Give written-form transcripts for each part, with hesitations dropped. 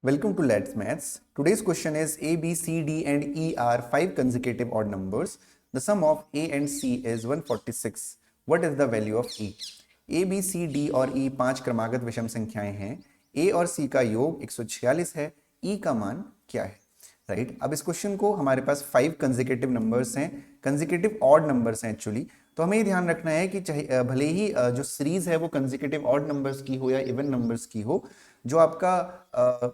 Welcome to Let's Maths. Today's question is A, B, C, D and E are 5 consecutive odd numbers. The sum of A and C is 146. What is the value of E? A, B, C, D और E 5 क्रमागत विषम संख्याएं हैं. A और C का योग 146 है. E का मान क्या है? राइट अब इस क्वेश्चन को हमारे पास 5 कंसेक्यूटिव नंबर्स हैं, कंसेक्यूटिव ऑड नंबर्स हैं एक्चुअली. तो हमें ये ध्यान रखना है कि चाहे भले ही जो सीरीज है वो कंसेक्यूटिव ऑड नंबर्स की हो या इवन नंबर्स की हो, जो आपका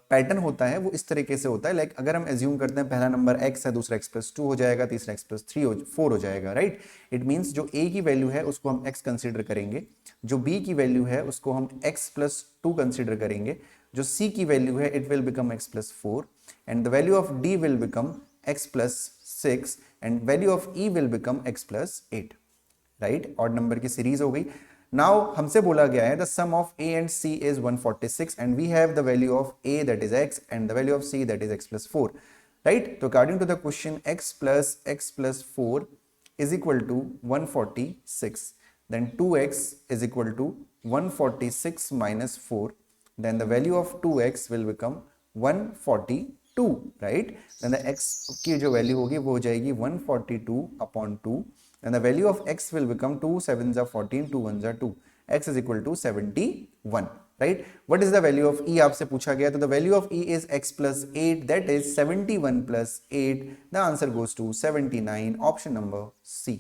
पैटर्न होता है वो इस तरीके से होता है. लाइक अगर हम एज्यूम करते हैं पहला नंबर x है, दूसरा x+2 हो जाएगा, तीसरा x+3 4 हो जाएगा. राइट इट मीन्स जो a की वैल्यू है उसको हम x कंसिडर करेंगे, जो b की वैल्यू है उसको हम x+2 कंसिडर करेंगे, जो c की वैल्यू है it will become x+4 and the value of d will become x+6 and value of e will become x+8. Right odd number की सीरीज हो गई. नाउ हमसे बोला गया है the sum of a and c is 146 and we have the value of a that is x and the value of c that is x+4. Right तो according to the question x+x+4 is equal to 146, then 2x is equal to 146 minus 4, then the value of 2x will become 142. Right then the x की जो value होगी वो हो जाएगी 142 upon 2 and the value of x will become 2 7s are 14, 2 1s are 2. x is equal to 71. right what is the value of e आपसे पूछा गया. तो the value of e is x+8, that is 71 plus 8. the answer goes to 79, option number C.